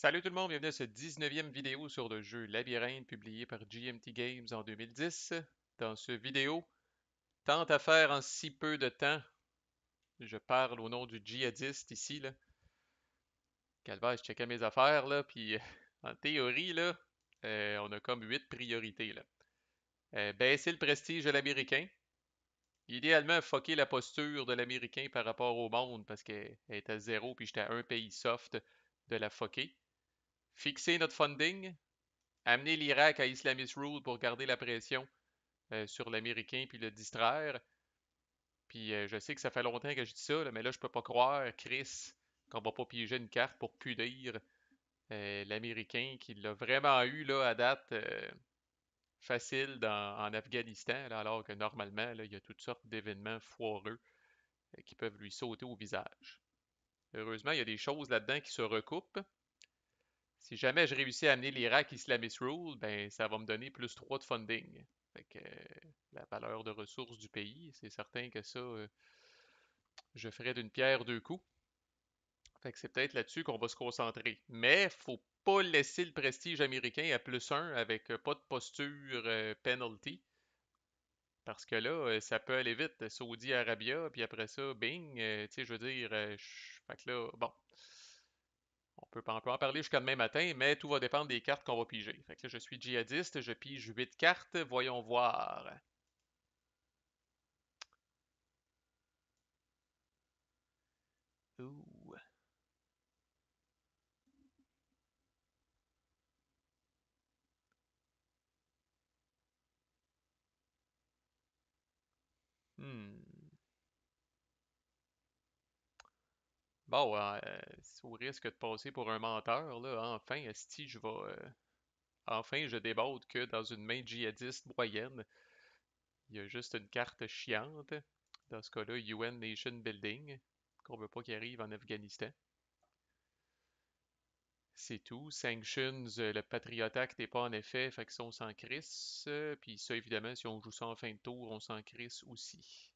Salut tout le monde, bienvenue à cette 19e vidéo sur le jeu Labyrinthe publié par GMT Games en 2010. Dans ce vidéo, tant à faire en si peu de temps, je parle au nom du djihadiste ici, là. Calvaire, je checkais mes affaires, là, puis en théorie, là, on a comme 8 priorités, là. Baisser le prestige de l'Américain. Idéalement, fucker la posture de l'Américain par rapport au monde, parce qu'elle est à zéro, puis j'étais à un pays soft de la fucker. Fixer notre funding, amener l'Irak à Islamist Rule pour garder la pression sur l'Américain puis le distraire. Puis je sais que ça fait longtemps que je dis ça, là, mais là, je peux pas croire, Chris, qu'on va pas piéger une carte pour punir l'Américain qui l'a vraiment eu là, à date facile en Afghanistan, là, alors que normalement, là, il y a toutes sortes d'événements foireux qui peuvent lui sauter au visage. Heureusement, il y a des choses là-dedans qui se recoupent. Si jamais je réussis à amener l'Irak Islamist Rule, ben ça va me donner plus 3 de funding. Fait que la valeur de ressources du pays, c'est certain que ça, je ferais d'une pierre deux coups. Fait que c'est peut-être là-dessus qu'on va se concentrer. Mais faut pas laisser le prestige américain à plus un avec pas de posture penalty. Parce que là, ça peut aller vite. Saudi Arabia, puis après ça, bing, tu sais, je veux dire, fait que là, bon, on peut en parler jusqu'à demain matin, mais tout va dépendre des cartes qu'on va piger. Fait que là, je suis djihadiste, je pige 8 cartes, voyons voir. Ouh. Hmm. Bon, au risque de passer pour un menteur, là, enfin, esti, enfin, je déborde que dans une main djihadiste moyenne, il y a juste une carte chiante. Dans ce cas-là, UN Nation Building, qu'on veut pas qu'il arrive en Afghanistan. C'est tout. Sanctions, le Patriot Act n'est pas en effet, fait que ça, on s'en crisse. Puis ça, évidemment, si on joue ça en fin de tour, on s'en crisse aussi.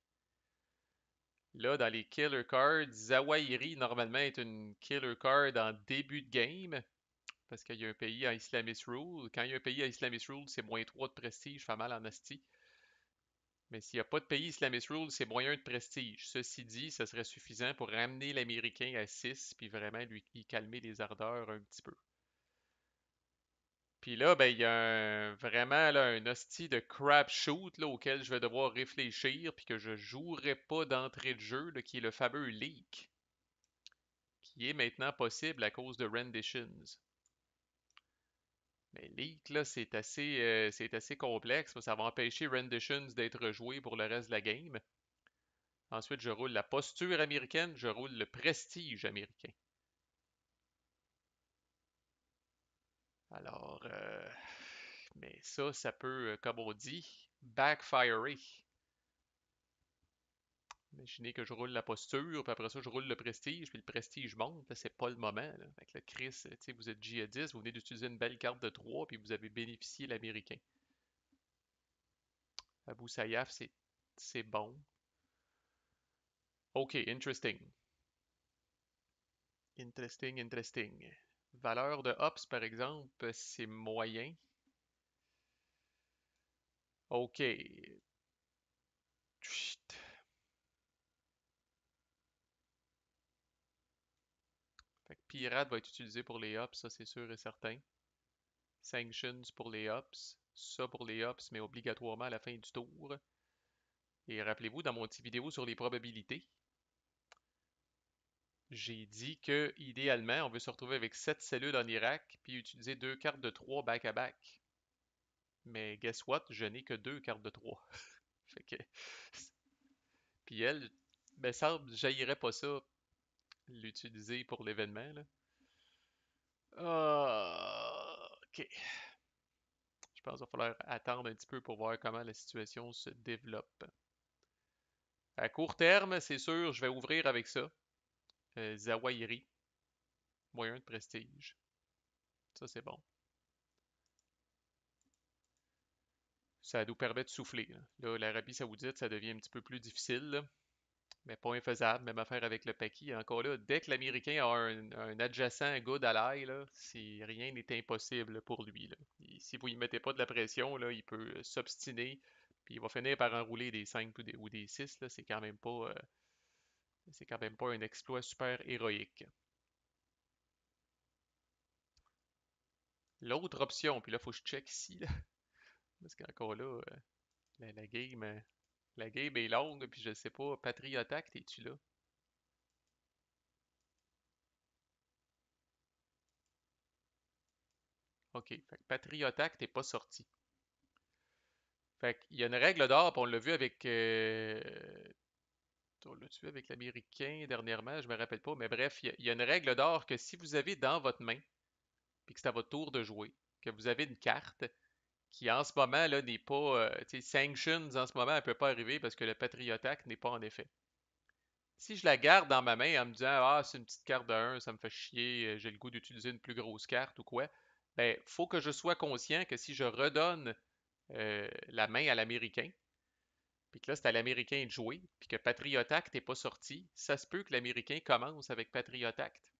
Là, dans les killer cards, Zawahiri, normalement, est une killer card en début de game, parce qu'il y a un pays à Islamist Rule. Quand il y a un pays à Islamist Rule, c'est moins 3 de prestige, fait mal en asti. Mais s'il n'y a pas de pays Islamist Rule, c'est moins 1 de prestige. Ceci dit, ça serait suffisant pour ramener l'Américain à 6, puis vraiment lui calmer les ardeurs un petit peu. Puis là, ben, il y a vraiment là, un hostie de crapshoot là, auquel je vais devoir réfléchir, puis que je jouerai pas d'entrée de jeu, là, qui est le fameux leak, qui est maintenant possible à cause de renditions. Mais leak, là, c'est assez complexe, parce que ça va empêcher renditions d'être joué pour le reste de la game. Ensuite, je roule la posture américaine, je roule le prestige américain. Alors, mais ça peut, comme on dit, backfirer. Imaginez que je roule la posture, puis après ça, je roule le prestige, puis le prestige monte. Là, c'est pas le moment. Là. Fait que là, Chris, tu sais, vous êtes djihadiste, vous venez d'utiliser une belle carte de 3, puis vous avez bénéficié l'américain. Abu Sayyaf, c'est bon. OK, interesting. Interesting, interesting. Valeur de Hops, par exemple, c'est moyen. OK. Chut. Fait que Pirate va être utilisé pour les Hops, ça c'est sûr et certain. Sanctions pour les Hops. Ça pour les Hops, mais obligatoirement à la fin du tour. Et rappelez-vous, dans mon petit vidéo sur les probabilités, j'ai dit que idéalement, on veut se retrouver avec 7 cellules en Irak, puis utiliser deux cartes de 3 back-à-back. Mais guess what? Je n'ai que deux cartes de 3. Fait que. Puis elle, ben ça, j'haïrais pas ça l'utiliser pour l'événement, là. Ok. Je pense qu'il va falloir attendre un petit peu pour voir comment la situation se développe. À court terme, c'est sûr, je vais ouvrir avec ça. Zawahiri, moyen de prestige. Ça, c'est bon. Ça nous permet de souffler. Là, l'Arabie Saoudite, ça devient un petit peu plus difficile. Là. Mais pas infaisable, même affaire avec le Paki. Encore là, dès que l'Américain a un adjacent good à l'ail, là, rien n'est impossible pour lui, là. Si vous ne mettez pas de la pression, là, il peut s'obstiner, puis il va finir par enrouler des 5 ou des 6. Là, c'est quand même pas un exploit super héroïque. L'autre option, puis là, il faut que je check ici, là, parce qu'encore là, la, la game, euh, la game est longue, puis je sais pas, Patriot Act, es-tu là? OK, fait que Patriot Act n'est pas sorti. Fait qu'il y a une règle d'or, puis on l'a vu avec. On l'a-tu vu avec l'Américain dernièrement, je me rappelle pas, mais bref, il y a une règle d'or que si vous avez dans votre main, puis que c'est à votre tour de jouer, que vous avez une carte qui en ce moment là n'est pas. Tu sais, Sanctions en ce moment, elle peut pas arriver parce que le Patriot Act n'est pas en effet. Si je la garde dans ma main en me disant ah, c'est une petite carte de 1, ça me fait chier, j'ai le goût d'utiliser une plus grosse carte ou quoi, ben, faut que je sois conscient que si je redonne la main à l'Américain, puis que là, c'est à l'Américain de jouer, puis que Patriot Act n'est pas sorti, ça se peut que l'Américain commence avec Patriot Act.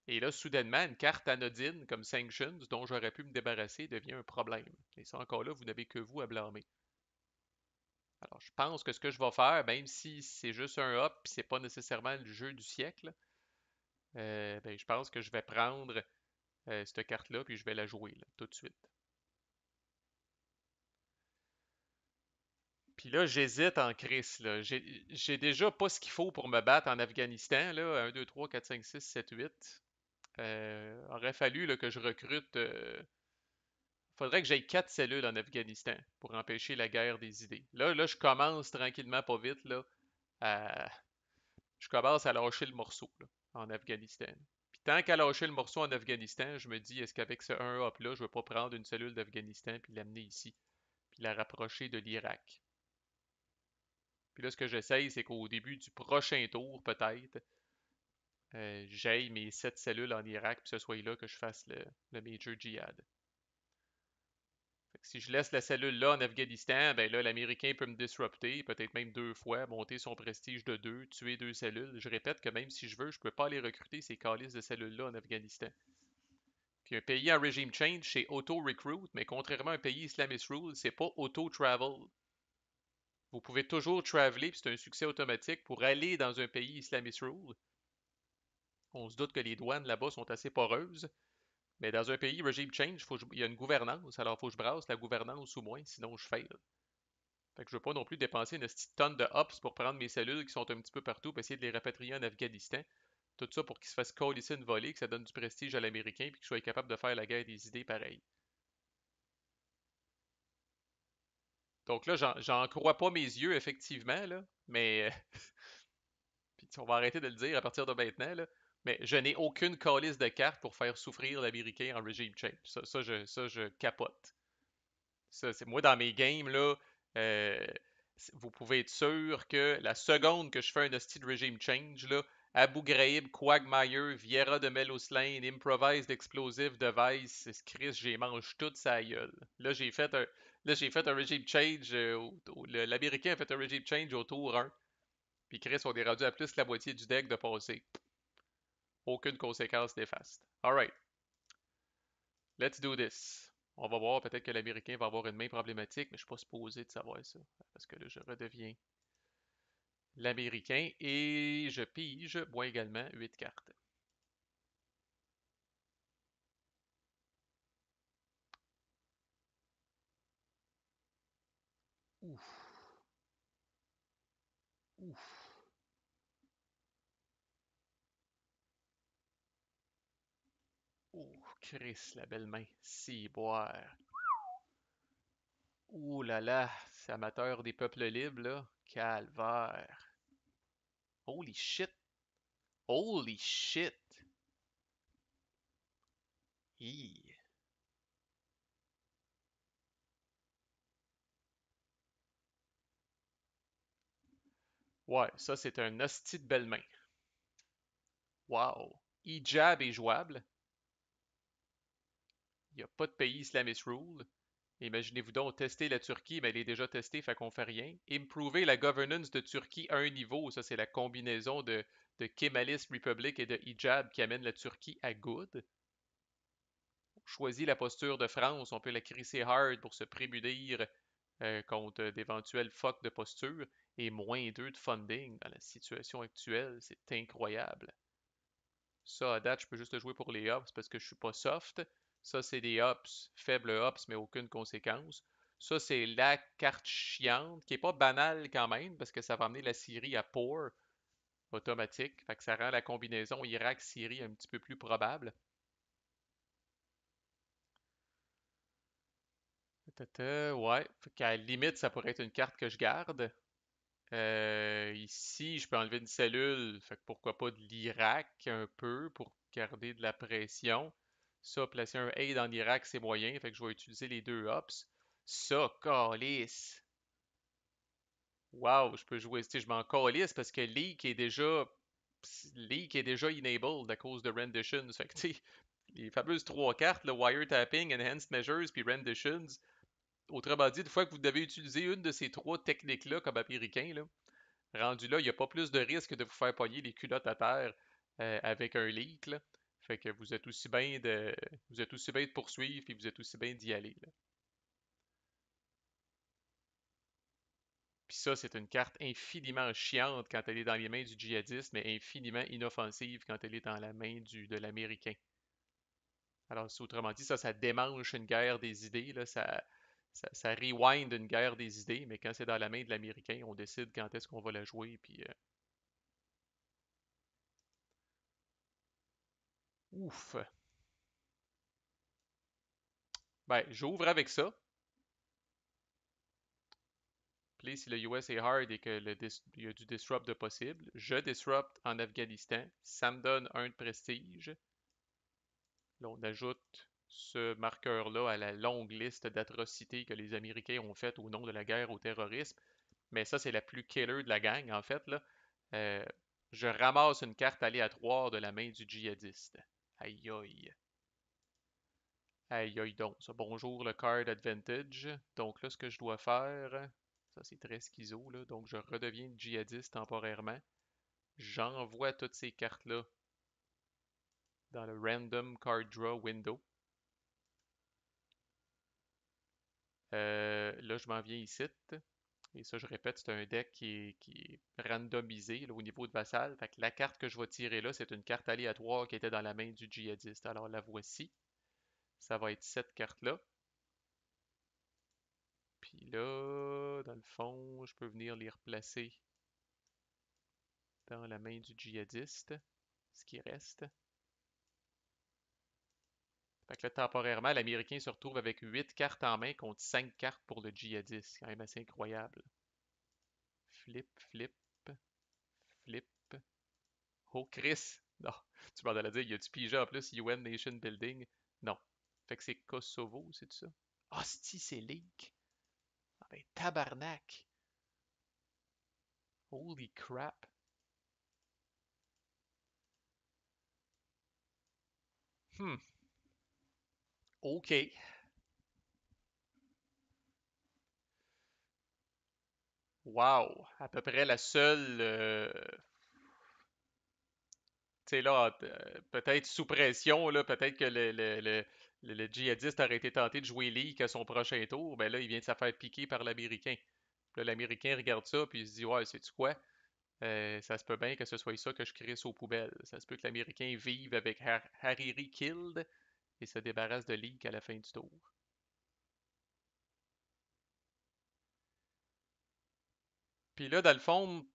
Et là, soudainement, une carte anodine comme Sanctions, dont j'aurais pu me débarrasser, devient un problème. Et ça, encore là, vous n'avez que vous à blâmer. Alors, je pense que ce que je vais faire, même si c'est juste un hop, puis c'est pas nécessairement le jeu du siècle, ben, je pense que je vais prendre cette carte-là, puis je vais la jouer là, tout de suite. Puis là, j'hésite en crise, là. J'ai déjà pas ce qu'il faut pour me battre en Afghanistan, là. 1, 2, 3, 4, 5, 6, 7, 8. Aurait fallu là, que je recrute. Faudrait que j'aille 4 cellules en Afghanistan pour empêcher la guerre des idées. Là, je commence tranquillement, pas vite, là, à... je commence à lâcher le morceau là, en Afghanistan. Puis tant qu'à lâcher le morceau en Afghanistan, je me dis, est-ce qu'avec ce 1 hop-là, je ne vais pas prendre une cellule d'Afghanistan puis l'amener ici, puis la rapprocher de l'Irak. Puis là, ce que j'essaye, c'est qu'au début du prochain tour, peut-être, j'aille mes 7 cellules en Irak, puis ce soit là que je fasse le Major Jihad. Fait que si je laisse la cellule là en Afghanistan, ben là, l'Américain peut me disrupter, peut-être même 2 fois, monter son prestige de 2, tuer 2 cellules. Je répète que même si je veux, je peux pas aller recruter ces calices de cellules-là en Afghanistan. Puis un pays en régime change, c'est auto-recruit, mais contrairement à un pays Islamist rule, c'est pas auto-travel. Vous pouvez toujours traveler, puis c'est un succès automatique pour aller dans un pays Islamist rule. On se doute que les douanes là-bas sont assez poreuses, mais dans un pays regime change, il y a une gouvernance, alors il faut que je brasse la gouvernance ou moins, sinon je fail. Fait que je veux pas non plus dépenser une petite tonne de hops pour prendre mes cellules qui sont un petit peu partout pour essayer de les rapatrier en Afghanistan. Tout ça pour qu'ils se fassent colisser une volée, que ça donne du prestige à l'Américain, puis qu'ils soient capables de faire la guerre des idées pareil. Donc là, j'en crois pas mes yeux, effectivement, là, mais puis on va arrêter de le dire à partir de maintenant, là, mais je n'ai aucune calice de carte pour faire souffrir l'Américain en régime change. Ça, je capote. Ça, c'est moi dans mes games, là, euh, vous pouvez être sûr que la seconde que je fais un hostie de regime change, là, Abu Ghraib, Quagmire, Viera de Melos Lane, Improvised Explosive Device, Chris, j'ai mange toute sa gueule. Là, j'ai fait un regime change, l'Américain a fait un regime change au tour 1, puis Chris, on est rendu à plus que la moitié du deck de passer. Aucune conséquence néfaste. Alright, let's do this. On va voir, peut-être que l'Américain va avoir une main problématique, mais je suis pas supposé de savoir ça. Parce que là, je redeviens l'Américain et je pige, moi également, 8 cartes. Ouf, ouf. Ouh, Chris, la belle main. Si, boire. Ouh là là, c'est amateur des peuples libres, là. Calvaire. Holy shit. Holy shit. Hi. Ouais, ça c'est un hostie de belle main. Wow. Hijab est jouable. Il n'y a pas de pays islamiste rule. Imaginez-vous donc tester la Turquie, mais elle est déjà testée, fait qu'on fait rien. Improver la governance de Turquie à un niveau, ça c'est la combinaison de Kemalist Republic et de hijab qui amène la Turquie à good. On choisit la posture de France, on peut la crisser hard pour se prémunir contre d'éventuels fuck de posture et moins 2 de funding dans la situation actuelle. C'est incroyable. Ça, à date, je peux juste le jouer pour les hops parce que je suis pas soft. Ça, c'est des hops, faibles hops, mais aucune conséquence. Ça, c'est la carte chiante, qui est pas banale quand même, parce que ça va amener la Syrie à poor automatique. Fait que ça rend la combinaison Irak-Syrie un petit peu plus probable. Ouais. Fait qu'à la limite, ça pourrait être une carte que je garde. Ici, je peux enlever une cellule, fait que pourquoi pas de l'Irak un peu pour garder de la pression. Ça, placer un aid en Irak, c'est moyen, fait que je vais utiliser les deux ops. Ça, calice! Wow, je peux jouer, tu sais, je m'en calisse parce que Leak est déjà enabled à cause de renditions. Fait que, tu sais, les fameuses trois cartes, le wiretapping, enhanced measures, puis renditions. Autrement dit, une fois que vous devez utiliser une de ces trois techniques-là comme américain, là, rendu là, il n'y a pas plus de risque de vous faire pogner les culottes à terre avec un leak, là. Fait que vous êtes aussi bien de poursuivre et vous êtes aussi bien d'y aller, là. Puis ça, c'est une carte infiniment chiante quand elle est dans les mains du djihadiste, mais infiniment inoffensive quand elle est dans la main de l'Américain. Alors, autrement dit, ça démanche une guerre des idées, là, ça rewind une guerre des idées, mais quand c'est dans la main de l'Américain, on décide quand est-ce qu'on va la jouer, puis ouf! Ben, j'ouvre avec ça. Puis si le US est hard et que il y a du disrupt de possible, je disrupt en Afghanistan. Ça me donne un de prestige. Là, on ajoute ce marqueur-là à la longue liste d'atrocités que les Américains ont faites au nom de la guerre au terrorisme. Mais ça, c'est la plus killer de la gang, en fait, là. Euh, je ramasse une carte aléatoire de la main du djihadiste. Aïe aïe. Aïe aïe donc. Ça, bonjour le card advantage. Donc là, ce que je dois faire, ça c'est très schizo, là. Donc je redeviens djihadiste temporairement. J'envoie toutes ces cartes-là dans le random card draw window. Là, je m'en viens ici. Et ça, je répète, c'est un deck qui est randomisé là, au niveau de vassal. Fait que la carte que je vais tirer là, c'est une carte aléatoire qui était dans la main du djihadiste. Alors la voici. Ça va être cette carte-là. Puis là, dans le fond, je peux venir les replacer dans la main du djihadiste, ce qui reste. Fait que là, temporairement, l'Américain se retrouve avec 8 cartes en main contre 5 cartes pour le djihadiste. C'est quand même assez incroyable. Flip, flip, flip. Oh, Chris! Non, tu m'en allais dire, il y a du PG en plus, UN Nation Building. Non. Fait que c'est Kosovo, c'est ça? Ah, si, c'est Leak. Ah ben, tabarnak! Holy crap! Hmm, ok. Wow! À peu près la seule tu sais, là, peut-être sous pression, là, peut-être que le djihadiste aurait été tenté de jouer League à son prochain tour. Ben là, il vient de se faire piquer par l'Américain. Là, l'Américain regarde ça, puis il se dit, ouais, sais-tu quoi? Ça se peut bien que ce soit ça que je crisse aux poubelles. Ça se peut que l'Américain vive avec Hariri killed et se débarrasse de League à la fin du tour. Puis là, dans le fond,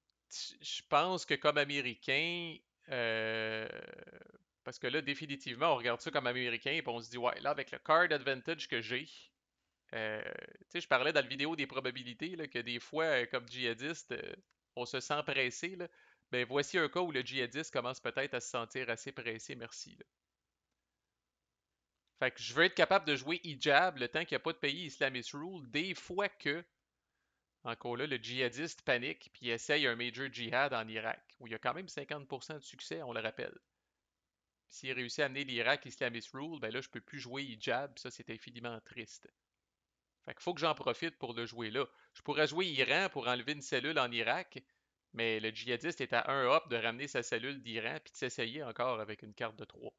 je pense que comme Américain, euh, parce que là, définitivement, on regarde ça comme Américain et on se dit, ouais, là, avec le card advantage que j'ai, tu sais, je parlais dans la vidéo des probabilités, là, que des fois, comme djihadiste, on se sent pressé, là. Ben, voici un cas où le djihadiste commence peut-être à se sentir assez pressé, merci, là. Fait que je veux être capable de jouer hijab le temps qu'il n'y a pas de pays islamist rule, des fois que encore là, le djihadiste panique puis essaye un major djihad en Irak, où il y a quand même 50% de succès, on le rappelle. S'il réussit à amener l'Irak Islamist Rule, ben là, je peux plus jouer hijab, ça c'est infiniment triste. Fait qu'il faut que j'en profite pour le jouer là. Je pourrais jouer Iran pour enlever une cellule en Irak, mais le djihadiste est à un hop de ramener sa cellule d'Iran puis de s'essayer encore avec une carte de 3.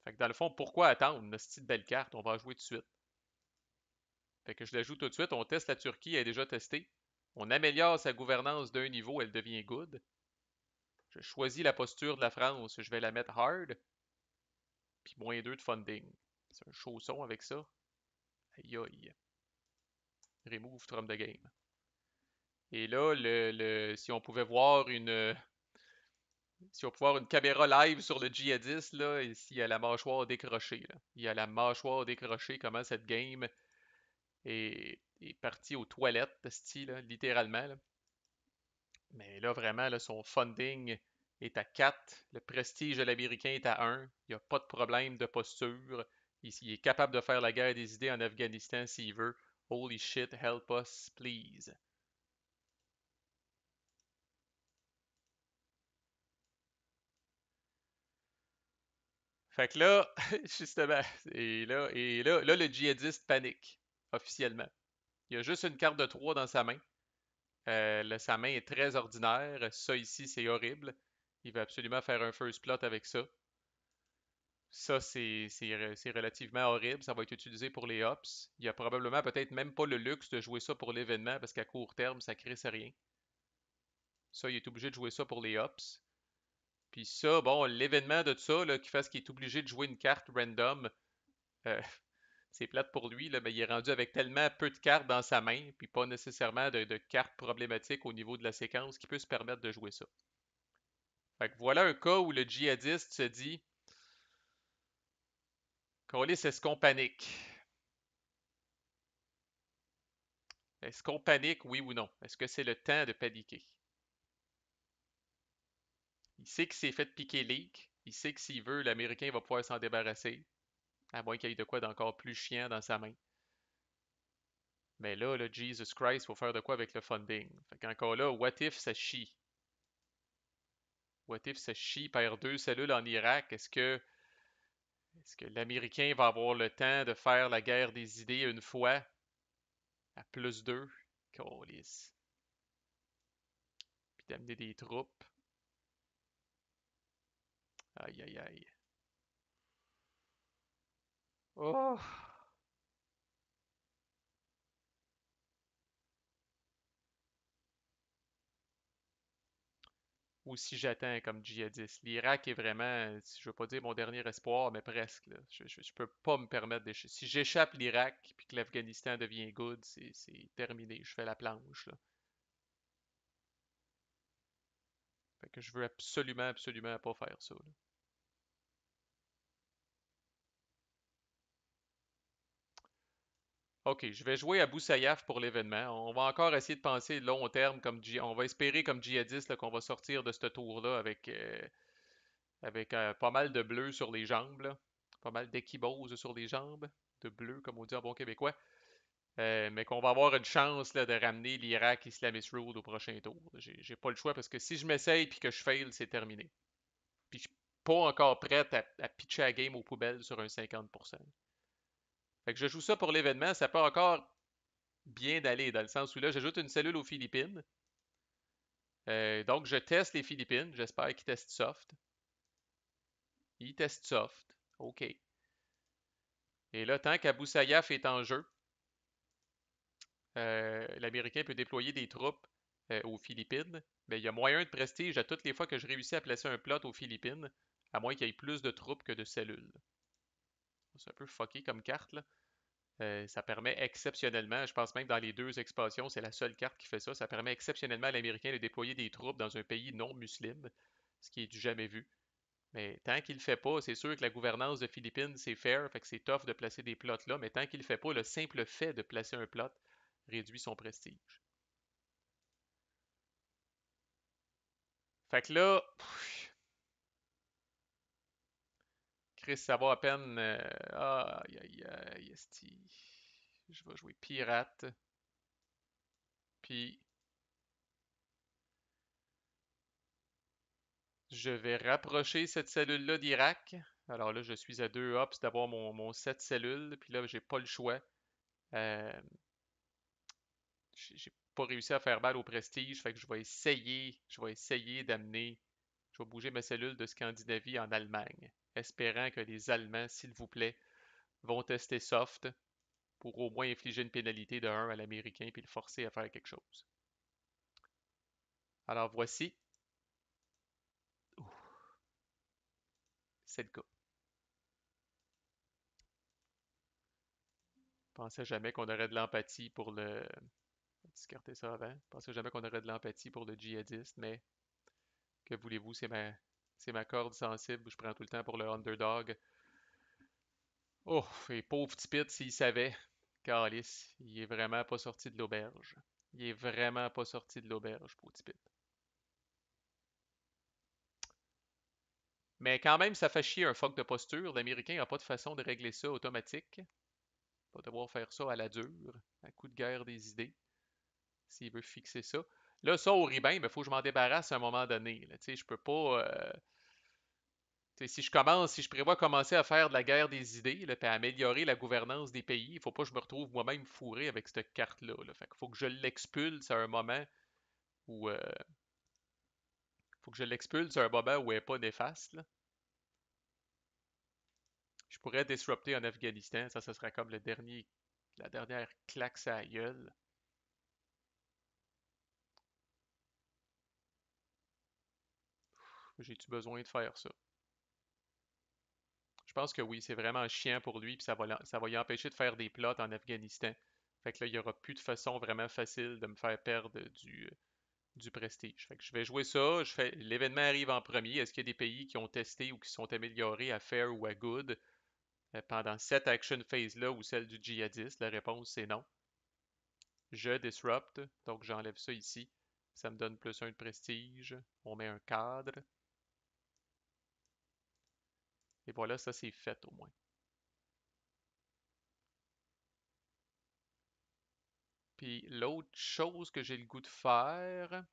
Fait que dans le fond, pourquoi attendre une petite belle carte? On va en jouer tout de suite. Fait que je la joue tout de suite. On teste la Turquie, elle est déjà testée. On améliore sa gouvernance d'un niveau, elle devient good. Je choisis la posture de la France, je vais la mettre hard. Puis -2 de funding. C'est un chausson avec ça. Aïe aïe. Remove from the game. Et là, si on pouvait voir une caméra live sur le djihadiste, là, ici, il y a la mâchoire décrochée. Là. Il y a la mâchoire décrochée, comment cette game est partie aux toilettes, style, littéralement. Là. Mais là, vraiment, là, son funding est à 4. Le prestige de l'Américain est à 1. Il n'y a pas de problème de posture. Il est capable de faire la guerre des idées en Afghanistan s'il veut. Holy shit, help us, please. Fait que là, justement, là, le djihadiste panique, officiellement. Il a juste une carte de 3 dans sa main. Sa main est très ordinaire. Ça ici, c'est horrible. Il va absolument faire un first plot avec ça. Ça, c'est relativement horrible. Ça va être utilisé pour les ops. Il y a probablement peut-être même pas le luxe de jouer ça pour l'événement parce qu'à court terme, ça crisse rien. Ça, il est obligé de jouer ça pour les ops. Puis ça, bon, l'événement de ça, là, qui fait qu'il est obligé de jouer une carte random, euh, c'est plate pour lui, là, mais il est rendu avec tellement peu de cartes dans sa main, puis pas nécessairement de cartes problématiques au niveau de la séquence qui peut se permettre de jouer ça. Fait que voilà un cas où le djihadiste se dit, Colis, est-ce qu'on panique? Est-ce qu'on panique, oui ou non? Est-ce que c'est le temps de paniquer? Il sait qu'il s'est fait piquer leak. Il sait que s'il veut, l'Américain va pouvoir s'en débarrasser. À moins qu'il y ait de quoi d'encore plus chiant dans sa main. Mais là, Jesus Christ, il faut faire de quoi avec le funding. Fait qu'encore là, what if ça chie? What if ça chie, perd 2 cellules en Irak? Est-ce que l'Américain va avoir le temps de faire la guerre des idées une fois à +2? Câlisse. Puis d'amener des troupes. Aïe aïe aïe. Oh! Ou si j'attends comme djihadiste. L'Irak est vraiment, je veux pas dire mon dernier espoir, mais presque. Là. Je peux pas me permettre d'échapper. Si j'échappe l'Irak puis que l'Afghanistan devient good, c'est terminé. Je fais la planche. Là. Fait que je veux absolument, absolument pas faire ça. Là. Ok, je vais jouer à Boussaïaf pour l'événement. On va encore essayer de penser long terme on va espérer comme djihadiste là, qu'on va sortir de ce tour-là avec pas mal de bleu sur les jambes, là. Pas mal d'équiboses sur les jambes, de bleu comme on dit en bon québécois. Mais qu'on va avoir une chance là, de ramener l'Irak Islamist Rule au prochain tour. J'ai pas le choix parce que si je m'essaye puis que je fail, c'est terminé. Puis je suis pas encore prêt à pitcher la game aux poubelles sur un 50%. Fait que je joue ça pour l'événement, ça peut encore bien aller dans le sens où là, j'ajoute une cellule aux Philippines. Donc je teste les Philippines, j'espère qu'ils testent soft. Ils testent soft. OK. Et là, tant qu'Abu Sayyaf est en jeu, l'Américain peut déployer des troupes aux Philippines, mais il y a moyen de prestige à toutes les fois que je réussis à placer un plot aux Philippines, à moins qu'il y ait plus de troupes que de cellules. C'est un peu fucké comme carte, là. Ça permet exceptionnellement, je pense même que dans les 2 expansions, c'est la seule carte qui fait ça, ça permet exceptionnellement à l'Américain de déployer des troupes dans un pays non musulman, ce qui est du jamais vu. Mais tant qu'il le fait pas, c'est sûr que la gouvernance de Philippines, c'est fair, fait que c'est tough de placer des plots là, mais tant qu'il le fait pas, le simple fait de placer un plot réduit son prestige. Fait que là, Chris, ça va à peine. Aïe, aïe, aïe, esti. Je vais jouer pirate. Puis, je vais rapprocher cette cellule-là d'Irak Alors là, je suis à 2 hops d'avoir mon 7 cellules, puis là, j'ai pas le choix. Euh, j'ai pas réussi à faire mal au prestige, fait que je vais essayer d'amener, je vais bouger ma cellule de Scandinavie en Allemagne, espérant que les Allemands, s'il vous plaît, vont tester soft pour au moins infliger une pénalité de 1 à l'Américain puis le forcer à faire quelque chose. Alors voici, c'est le cas. Je pensais jamais qu'on aurait de l'empathie pour le... Discarter ça avant. Je pensais jamais qu'on aurait de l'empathie pour le djihadiste, mais que voulez-vous, c'est ma corde sensible. Je prends tout le temps pour le underdog. Oh, et pauvre petit Pit, s'il savait, Calice, il est vraiment pas sorti de l'auberge. Il est vraiment pas sorti de l'auberge, pauvre petit Pit. Mais quand même, ça fait chier un fuck de posture. L'Américain n'a pas de façon de régler ça automatique. Il va devoir faire ça à la dure, à coup de guerre des idées, s'il veut fixer ça. Là, ça au ribin, il faut que je m'en débarrasse à un moment donné. Là. Je peux pas. Si je prévois commencer à faire de la guerre des idées, là, puis à améliorer la gouvernance des pays, il faut pas que je me retrouve moi-même fourré avec cette carte-là. Là. Fait qu'il faut que je l'expulse à un moment où. Faut que je l'expulse à un moment où elle n'est pas néfaste. Là. Je pourrais disrupter en Afghanistan, ça sera comme la dernière claque à la gueule. J'ai-tu besoin de faire ça? Je pense que oui, c'est vraiment chiant pour lui, puis ça va y empêcher de faire des plots en Afghanistan. Fait que là, il n'y aura plus de façon vraiment facile de me faire perdre du prestige. Fait que je vais jouer ça, l'événement arrive en premier. Est-ce qu'il y a des pays qui ont testé ou qui sont améliorés à fair ou à good pendant cette action phase-là ou celle du djihadiste? La réponse c'est non. Je disrupt, donc j'enlève ça ici. Ça me donne plus 1 de prestige. On met un cadre. Et voilà, ça c'est fait au moins. Puis l'autre chose que j'ai le goût de faire,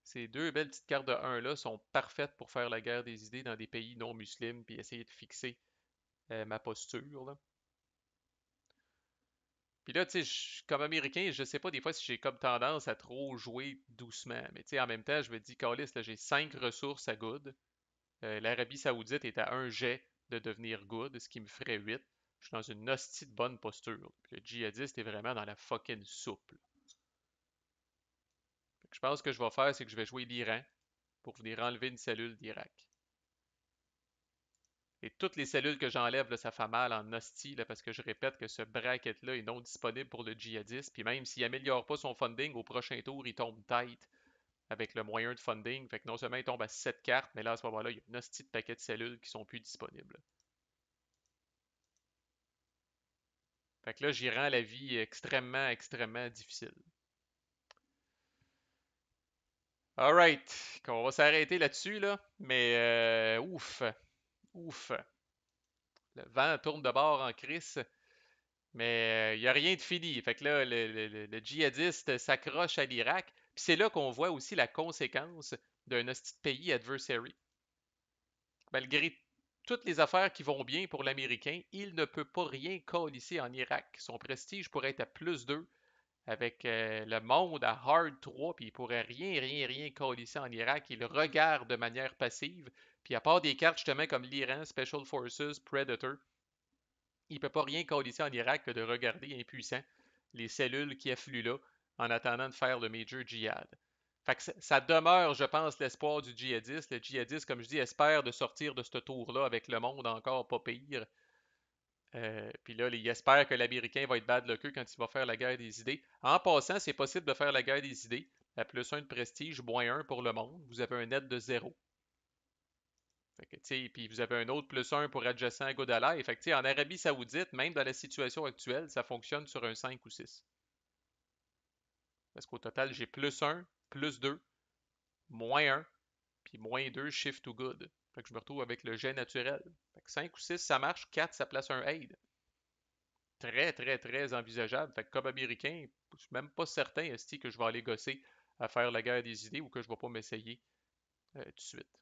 ces deux belles petites cartes de 1 là sont parfaites pour faire la guerre des idées dans des pays non musulmans puis essayer de fixer ma posture. Là. Puis là, tu sais, comme Américain, je sais pas des fois si j'ai comme tendance à trop jouer doucement. Mais tu sais, en même temps, je me dis, Calis, là, j'ai 5 ressources à good. L'Arabie Saoudite est à un jet de devenir good, ce qui me ferait 8. Je suis dans une hostie de bonne posture. Puis le djihadiste est vraiment dans la fucking soupe. Je pense que je vais faire, c'est que je vais jouer l'Iran pour venir enlever une cellule d'Irak. Et toutes les cellules que j'enlève, là, ça fait mal en hostie, là, parce que je répète que ce bracket-là est non disponible pour le djihadiste. Puis même s'il améliore pas son funding, au prochain tour, il tombe tête avec le moyen de funding. Fait que non seulement il tombe à 7 cartes, mais là, à ce moment-là, il y a une hostie de paquet de cellules qui sont plus disponibles. Fait que là, j'y rends la vie extrêmement, extrêmement difficile. Alright, on va s'arrêter là-dessus, là. Mais ouf, ouf. Le vent tourne de bord en crise, mais il n'y a rien de fini. Fait que là, le djihadiste s'accroche à l'Irak. Puis c'est là qu'on voit aussi la conséquence d'un hostie de pays adversary. Malgré toutes les affaires qui vont bien pour l'Américain, il ne peut pas rien coalisser en Irak. Son prestige pourrait être à +2 avec le monde à Hard 3, puis il pourrait rien, rien, rien coalisser en Irak. Il regarde de manière passive. Puis à part des cartes justement comme l'Iran, Special Forces, Predator, il ne peut pas rien coalisser en Irak que de regarder impuissant les cellules qui affluent là en attendant de faire le Major Jihad. Fait que ça demeure, je pense, l'espoir du djihadiste. Le djihadiste, comme je dis, espère de sortir de ce tour-là avec le monde encore pas pire. Puis là, il espère que l'Américain va être bad luck quand il va faire la guerre des idées. En passant, c'est possible de faire la guerre des idées à +1 de prestige, -1 pour le monde. Vous avez un net de 0. Fait que, puis vous avez un autre +1 pour adjacent à Godalai. Fait que, en Arabie Saoudite, même dans la situation actuelle, ça fonctionne sur un 5 ou 6. Parce qu'au total, j'ai +1, +2, -1, puis -2 shift to good. Fait que je me retrouve avec le jet naturel. Fait que 5 ou 6, ça marche. 4, ça place un aid. Très, très, très envisageable. Fait que comme Américain, je suis même pas certain, esti, que je vais aller gosser à faire la guerre des idées ou que je ne vais pas m'essayer tout de suite.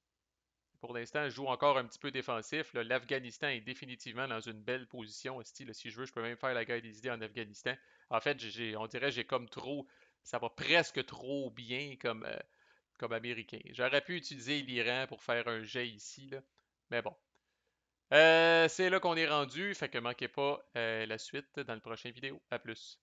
Pour l'instant, je joue encore un petit peu défensif. L'Afghanistan est définitivement dans une belle position. Si je veux, je peux même faire la guerre des idées en Afghanistan. En fait, on dirait que j'ai comme trop. Ça va presque trop bien comme américain. J'aurais pu utiliser l'Iran pour faire un jet ici, là. Mais bon. C'est là qu'on est rendu. Fait que manquez pas la suite dans le prochain vidéo. À plus.